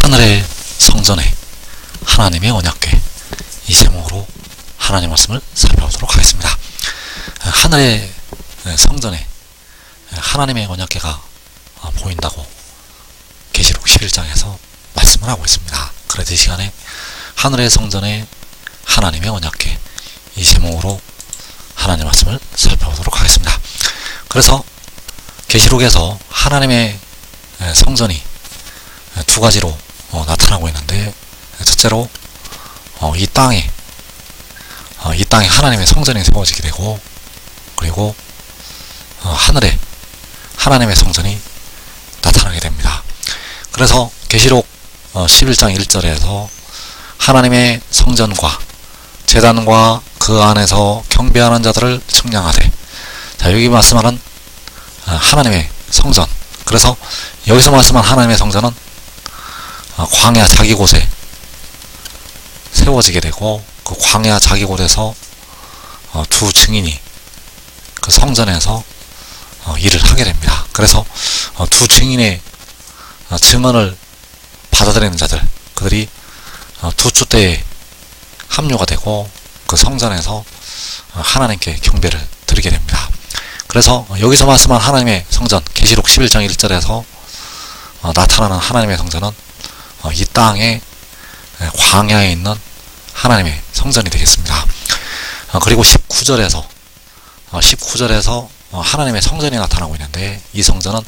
하늘의 성전에 하나님의 언약궤, 이 제목으로 하나님 말씀을 살펴보도록 하겠습니다. 하늘의 성전에 하나님의 언약궤가 보인다고 계시록 11장에서 말씀을 하고 있습니다. 그래서 이 시간에 하늘의 성전에 하나님의 언약궤, 이 제목으로 하나님 말씀을 살펴보도록 하겠습니다. 그래서 계시록에서 하나님의 성전이 두 가지로 나타나고 있는데, 첫째로 이 땅에 하나님의 성전이 세워지게 되고, 그리고 하늘에 하나님의 성전이 나타나게 됩니다. 그래서 계시록 11장 1절에서 하나님의 성전과 제단과 그 안에서 경배하는 자들을 측량하되, 자, 여기 말씀하는 하나님의 성전, 그래서 여기서 말씀한 하나님의 성전은 광야 자기 곳에 세워지게 되고, 그 광야 자기 곳에서 두 증인이 그 성전에서 일을 하게 됩니다. 그래서 두 증인의 증언을 받아들이는 자들, 그들이 두 주때에 합류가 되고 그 성전에서 하나님께 경배를 드리게 됩니다. 그래서 여기서 말씀한 하나님의 성전, 계시록 11장 1절에서 나타나는 하나님의 성전은 이 땅에 광야에 있는 하나님의 성전이 되겠습니다. 그리고 19절에서 하나님의 성전이 나타나고 있는데, 이 성전은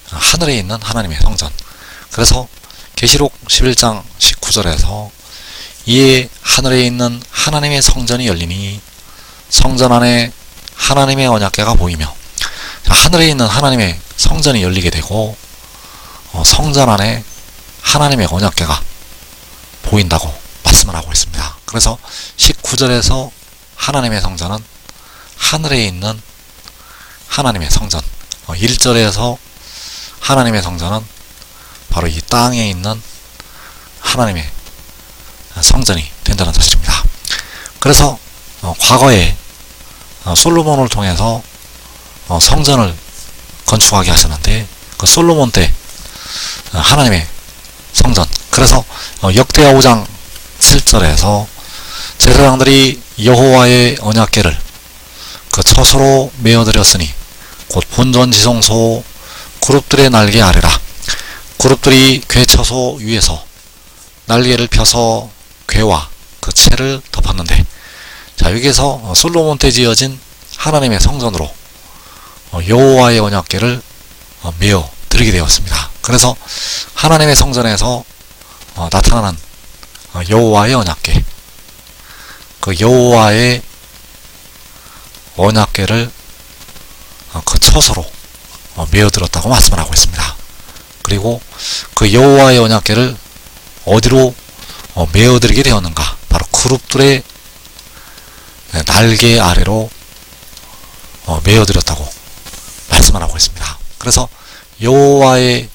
하늘에 있는 하나님의 성전. 그래서 계시록 11장 19절에서 이에 하늘에 있는 하나님의 성전이 열리니 성전 안에 하나님의 언약궤가 보이며, 하늘에 있는 하나님의 성전이 열리게 되고 성전 안에 하나님의 언약궤가 보인다고 말씀을 하고 있습니다. 그래서 19절에서 하나님의 성전은 하늘에 있는 하나님의 성전, 1절에서 하나님의 성전은 바로 이 땅에 있는 하나님의 성전이 된다는 사실입니다. 그래서 과거에 솔로몬을 통해서 성전을 건축하게 하셨는데, 그 솔로몬 때 하나님의 성전, 그래서 역대하 5장 7절에서 제사장들이 여호와의 언약궤를 그 처소로 메어드렸으니 곧 본전지성소 그룹들의 날개 아래라. 그룹들이 궤 처소 위에서 날개를 펴서 궤와 그 채를 덮었는데, 자, 여기에서 솔로몬 때 지어진 하나님의 성전으로 여호와의 언약궤를 메어 드리게 되었습니다. 그래서 하나님의 성전에서 나타나는 여호와의 언약궤, 그 여호와의 언약궤를 그 처소로 메어 들었다고 말씀을 하고 있습니다. 그리고 그 여호와의 언약궤를 어디로 메어 드리게 되었는가? 바로 그룹들의 날개 아래로 메어 드렸다고 말씀을 하고 있습니다. 그래서 여호와의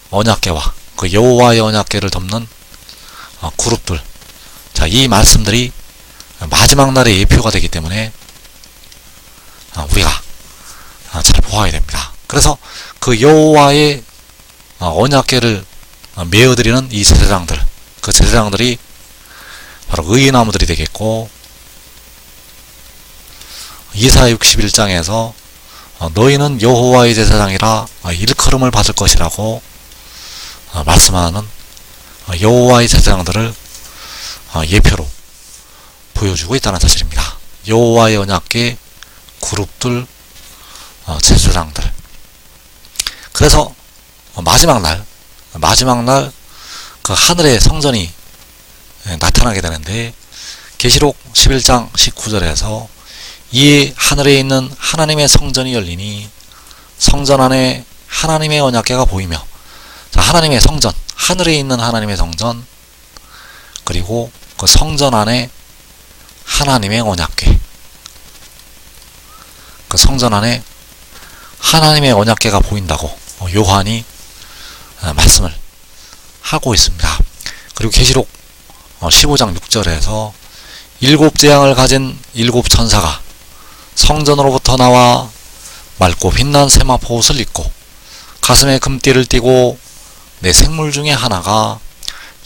언약궤와 그 여호와의 언약궤를 덮는 그룹들, 자, 이 말씀들이 마지막 날의 예표가 되기 때문에 우리가 잘 보아야 됩니다. 그래서 그 여호와의 언약궤를 메어드리는 이 제사장들, 그 제사장들이 바로 의인나무들이 되겠고, 이사야 61장에서 너희는 여호와의 제사장이라 일컬음을 받을 것이라고 말씀하는 여호와의 제사장들을 예표로 보여주고 있다는 사실입니다. 여호와의 언약궤, 그룹들, 제사장들. 그래서 마지막 날 그 하늘의 성전이 나타나게 되는데, 계시록 11장 19절에서 이에 하늘에 있는 하나님의 성전이 열리니 성전 안에 하나님의 언약궤가 보이며, 자, 하나님의 성전, 하늘에 있는 하나님의 성전, 그리고 그 성전 안에 하나님의 언약궤, 그 성전 안에 하나님의 언약궤가 보인다고 요한이 말씀을 하고 있습니다. 그리고 계시록 15장 6절에서 일곱 재앙을 가진 일곱 천사가 성전으로부터 나와 맑고 빛난 세마포 옷을 입고 가슴에 금띠를 띠고 네 생물 중에 하나가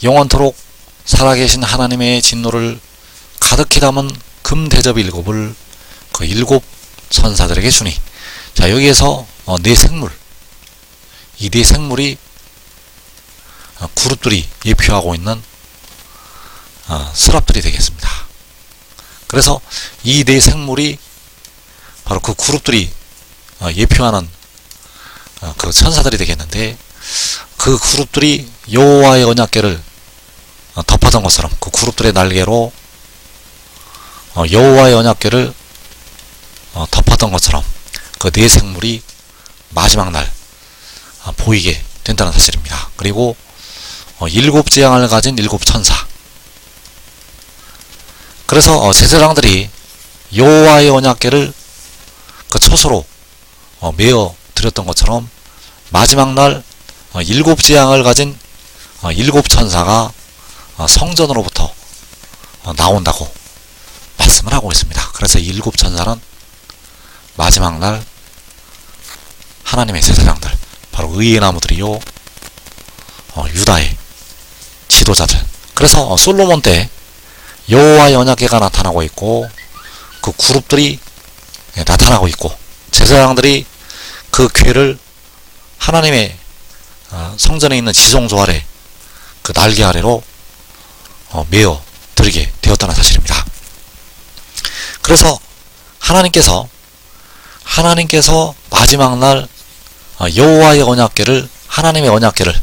영원토록 살아계신 하나님의 진노를 가득히 담은 금대접 일곱을 그 일곱 천사들에게 주니, 자 여기에서 네 생물, 이 네 생물이 그룹들이 예표하고 있는 스랍들이 되겠습니다. 그래서 이 네 생물이 바로 그 그룹들이 예표하는 그 천사들이 되겠는데, 그 그룹들이 여호와의 언약궤를 덮하던 것처럼, 그 그룹들의 날개로 여호와의 언약궤를 덮었던 것처럼 그 네 생물이 마지막 날 보이게 된다는 사실입니다. 그리고 일곱 재앙을 가진 일곱 천사, 그래서 제사장들이 여호와의 언약궤를 그 처소로 메어 드렸던 것처럼 마지막 날 일곱 재앙을 가진 일곱 천사가 성전으로부터 나온다고 말씀을 하고 있습니다. 그래서 이 일곱 천사는 마지막 날 하나님의 제사장들, 바로 의의 나무들이요 유다의 지도자들. 그래서 솔로몬 때 여호와의 언약궤가 나타나고 있고, 그 그룹들이 나타나고 있고, 제사장들이 그 궤를 하나님의 성전에 있는 지성소 아래, 그 날개 아래로 메어 드리게 되었다는 사실입니다. 그래서 하나님께서 마지막 날 여호와의 언약궤를, 하나님의 언약궤를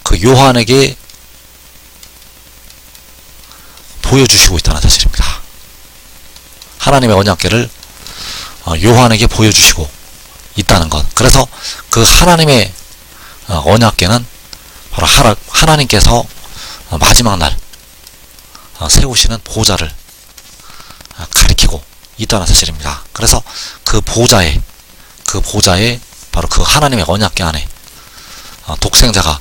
그 요한에게 보여주시고 있다는 사실입니다. 하나님의 언약궤를 요한에게 보여주시고 있다는 것. 그래서 그 하나님의 언약궤는 바로 하나님께서 마지막 날 세우시는 보좌를 가리키고 있다는 사실입니다. 그래서 그 보좌에 바로 그 하나님의 언약궤 안에 독생자가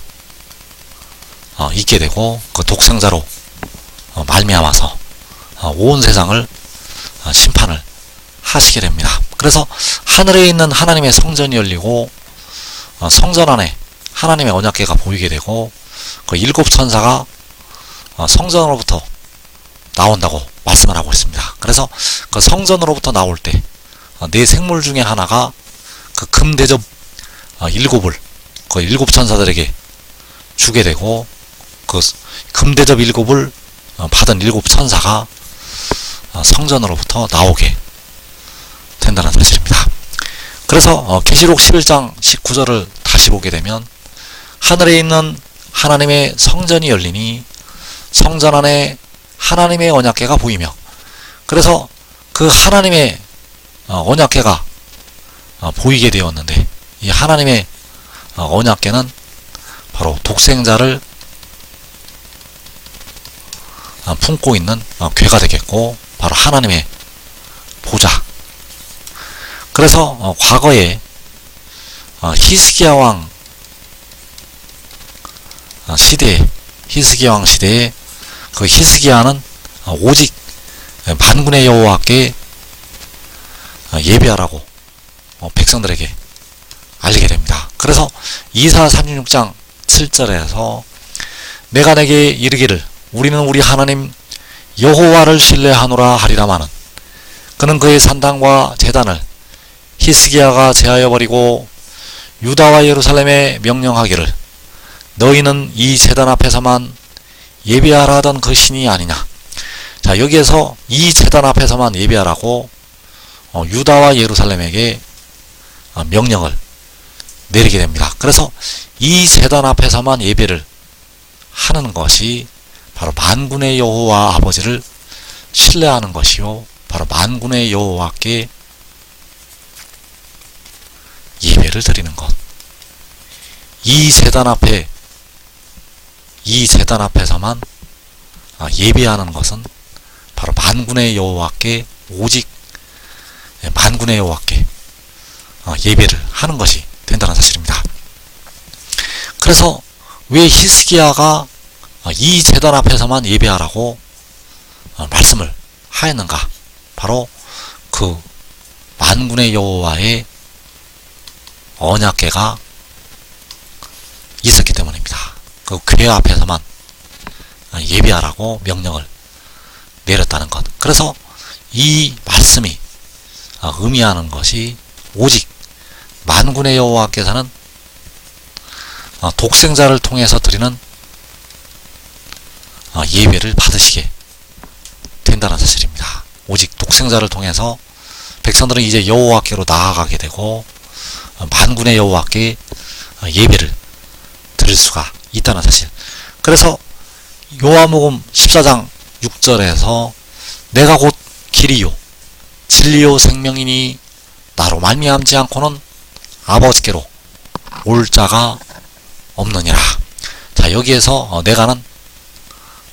있게 되고, 그 독생자로 말미암아서 온 세상을 심판을 하시게 됩니다. 그래서 하늘에 있는 하나님의 성전이 열리고 성전 안에 하나님의 언약궤가 보이게 되고, 그 일곱 천사가 성전으로부터 나온다고 말씀을 하고 있습니다. 그래서 그 성전으로부터 나올 때 네 생물 중에 하나가 그 금대접 일곱을 그 일곱 천사들에게 주게 되고, 그 금대접 일곱을 받은 일곱 천사가 성전으로부터 나오게 된다는 사실입니다. 그래서 계시록 11장 19절을 다시 보게 되면, 하늘에 있는 하나님의 성전이 열리니 성전 안에 하나님의 언약궤가 보이며, 그래서 그 하나님의 언약궤가 보이게 되었는데, 이 하나님의 언약궤는 바로 독생자를 품고 있는 궤가 되겠고, 바로 하나님의 보좌. 그래서 과거에 히스기야 왕 시대에 그 히스기야는 오직 만군의 여호와께 예배하라고 백성들에게 알리게 됩니다. 그래서 이사 36장 7절에서 내가 내게 이르기를 우리는 우리 하나님 여호와를 신뢰하노라 하리라마는, 그는 그의 산당과 제단을 히스기야가 제하여 버리고 유다와 예루살렘에 명령하기를 너희는 이 제단 앞에서만 예배하라 하던 그 신이 아니냐. 자, 여기에서 이 제단 앞에서만 예배하라고 유다와 예루살렘에게 명령을 내리게 됩니다. 그래서 이 제단 앞에서만 예배를 하는 것이 바로 만군의 여호와 아버지를 신뢰하는 것이요, 바로 만군의 여호와께 예배를 드리는 것. 이 제단 앞에서만 예배하는 것은 바로 만군의 여호와께, 오직 만군의 여호와께 예배를 하는 것이 된다는 사실입니다. 그래서 왜 히스기야가 이 제단 앞에서만 예배하라고 말씀을 하였는가? 바로 그 만군의 여호와의 언약궤가 있었기 때문입니다. 그 궤 앞에서만 예배하라고 명령을 내렸다는 것. 그래서 이 말씀이 의미하는 것이 오직 만군의 여호와께서는 독생자를 통해서 드리는 예배를 받으시게 된다는 사실입니다. 오직 독생자를 통해서 백성들은 이제 여호와께로 나아가게 되고 만군의 여호와께 예배를 드릴 수가 있다는 사실. 그래서 요한복음 14장 6절에서 내가 곧 길이요 진리요 생명이니 나로 말미암지 않고는 아버지께로 올 자가 없느니라. 자, 여기에서 내가는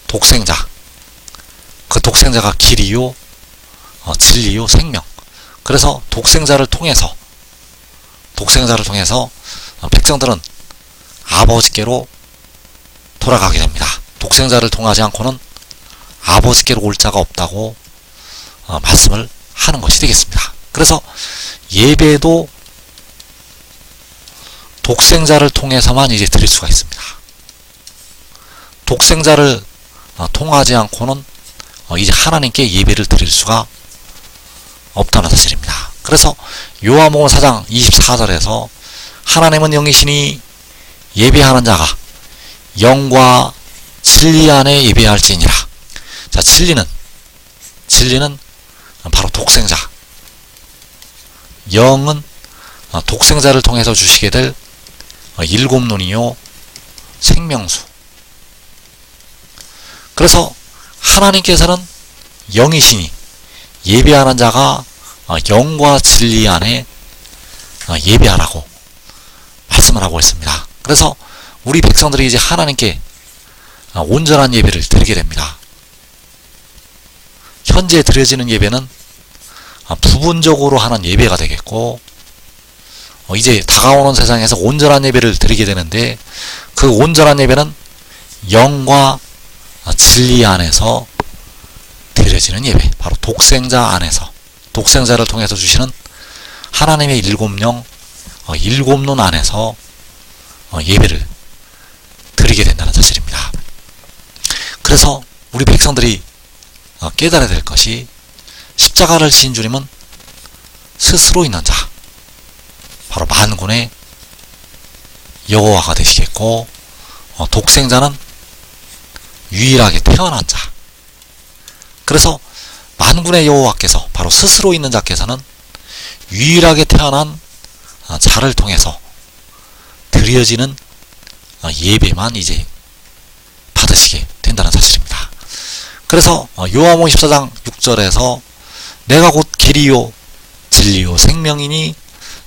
독생자, 그 독생자가 길이요 진리요 생명. 그래서 독생자를 통해서 백성들은 아버지께로 돌아가게 됩니다. 독생자를 통하지 않고는 아버지께로 올 자가 없다고 말씀을 하는 것이 되겠습니다. 그래서 예배도 독생자를 통해서만 이제 드릴 수가 있습니다. 독생자를 통하지 않고는 이제 하나님께 예배를 드릴 수가 없다는 사실입니다. 그래서 요한복음 4장 24절에서 하나님은 영이시니 예배하는 자가 영과 진리 안에 예배할지니라. 자, 진리는 바로 독생자, 영은 독생자를 통해서 주시게 될 일곱 눈이요 생명수. 그래서 하나님께서는 영이시니 예배하는 자가 영과 진리 안에 예배하라고 말씀을 하고 있습니다. 그래서 우리 백성들이 이제 하나님께 온전한 예배를 드리게 됩니다. 현재 드려지는 예배는 부분적으로 하는 예배가 되겠고, 이제 다가오는 세상에서 온전한 예배를 드리게 되는데, 그 온전한 예배는 영과 진리 안에서 드려지는 예배, 바로 독생자 안에서, 독생자를 통해서 주시는 하나님의 일곱 영, 일곱 눈 안에서 예배를 드리게 된다는 사실입니다. 그래서 우리 백성들이 깨달아야 될 것이, 십자가를 지신 주님은 스스로 있는 자, 바로 만군의 여호와가 되시겠고, 독생자는 유일하게 태어난 자. 그래서 만군의 여호와께서, 바로 스스로 있는 자께서는 유일하게 태어난 자를 통해서 드려지는 예배만 이제 받으시게 된다는 사실입니다. 그래서 요한복음 14장 6절에서 내가 곧 길이요 진리요 생명이니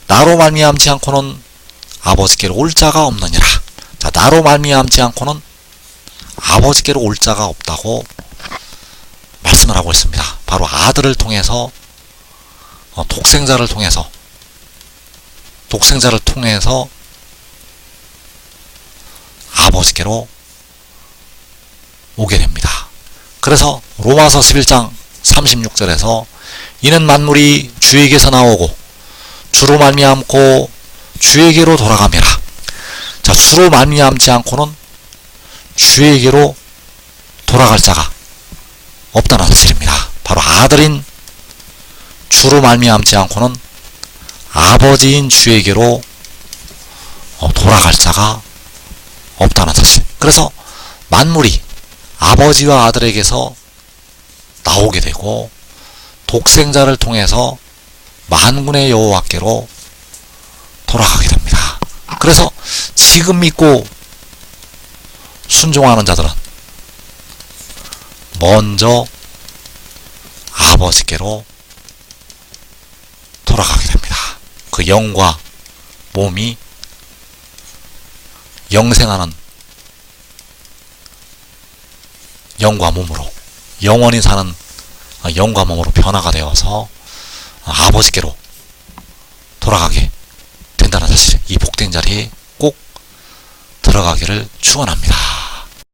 나로 말미암지 않고는 아버지께로 올 자가 없느니라. 자, 나로 말미암지 않고는 아버지께로 올 자가 없다고 말씀을 하고 있습니다. 바로 아들을 통해서, 독생자를 통해서 아버지께로 오게 됩니다. 그래서 로마서 11장 36절에서 이는 만물이 주에게서 나오고 주로 말미암고 주에게로 돌아감이라. 자, 주로 말미암지 않고는 주에게로 돌아갈 자가 없다는 사실입니다. 바로 아들인 주로 말미암지 않고는 아버지인 주에게로 돌아갈 자가 없다는 사실. 그래서 만물이 아버지와 아들에게서 나오게 되고 독생자를 통해서 만군의 여호와께로 돌아가게 됩니다. 그래서 지금 믿고 순종하는 자들은 먼저 아버지께로 돌아가게 됩니다. 그 영과 몸이 영생하는 영과 몸으로, 영원히 사는 영과 몸으로 변화가 되어서 아버지께로 돌아가게 된다는 사실, 이 복된 자리에 꼭 들어가기를 축원합니다.